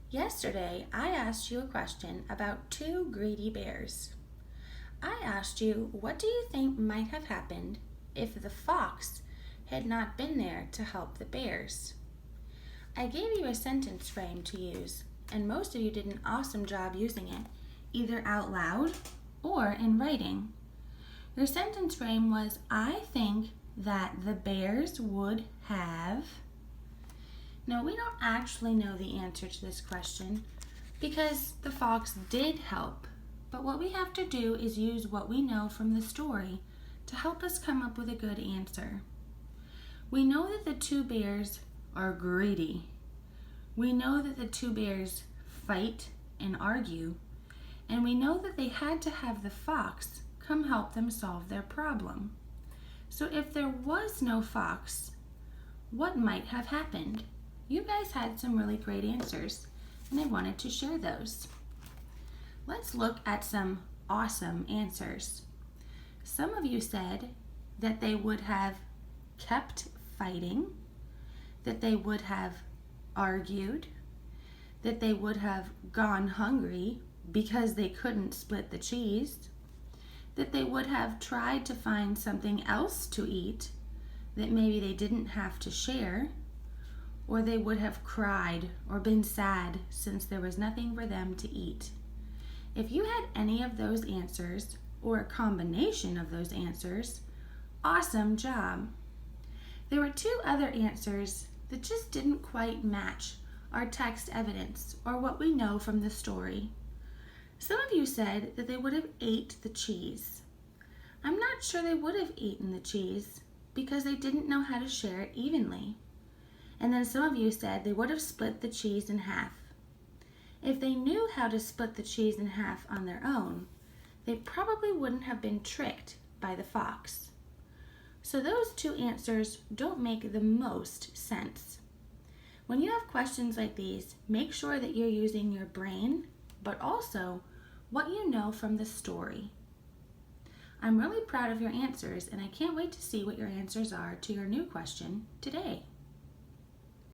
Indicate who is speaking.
Speaker 1: Yesterday, I asked you a question about two greedy bears. I asked you, what do you think might have happened if the fox had not been there to help the bears? I gave you a sentence frame to use, and most of you did an awesome job using it, either out loud or in writing. Your sentence frame was, I think that the bears would have. No, we don't actually know the answer to this question because the fox did help. But what we have to do is use what we know from the story to help us come up with a good answer. We know that the two bears are greedy. We know that the two bears fight and argue. And we know that they had to have the fox come help them solve their problem. So if there was no fox, what might have happened? You guys had some really great answers, and I wanted to share those. Let's look at some awesome answers. Some of you said that they would have kept fighting, that they would have argued, that they would have gone hungry because they couldn't split the cheese, that they would have tried to find something else to eat that maybe they didn't have to share, or they would have cried or been sad since there was nothing for them to eat. If you had any of those answers, or a combination of those answers, awesome job. There were two other answers that just didn't quite match our text evidence or what we know from the story. Some of you said that they would have ate the cheese. I'm not sure they would have eaten the cheese because they didn't know how to share it evenly. And then some of you said they would have split the cheese in half. If they knew how to split the cheese in half on their own, they probably wouldn't have been tricked by the fox. So those two answers don't make the most sense. When you have questions like these, make sure that you're using your brain, but also what you know from the story. I'm really proud of your answers, and I can't wait to see what your answers are to your new question today.